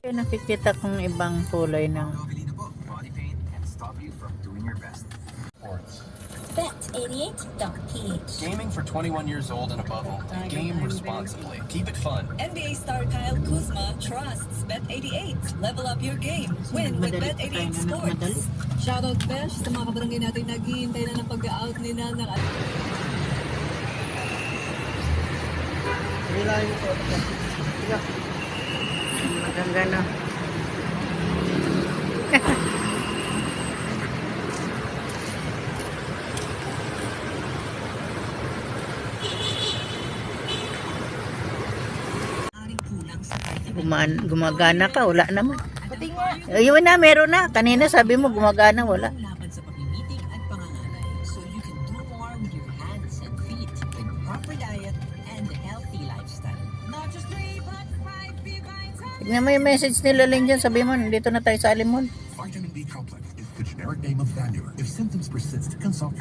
Nakikita kong ibang kulay ng Bet88.ph. Gaming for 21 years old and above only. Game responsibly. Keep it fun. NBA star Kyle Kuzma trusts Bet88. Level up your game. Win with Bet88 Sports. Shoutout Besh sa mga kabarangay natin naghihintay na ng pag-out nila ng maganda na. Gumagana ka, wala naman. Ayun na, meron na. Kanina sabi mo gumagana, wala. laban sa pag-meeting at pangangalay. So you can do more with your hands and feet with proper diet and a healthy lifestyle. Not just 3 but 5 vitamins. Tignan mo yung message nila lang dyan. Sabi mo, dito na tayo sa Alimon. Vitamin B complex is the generic name of Vanur. If symptoms persist, consult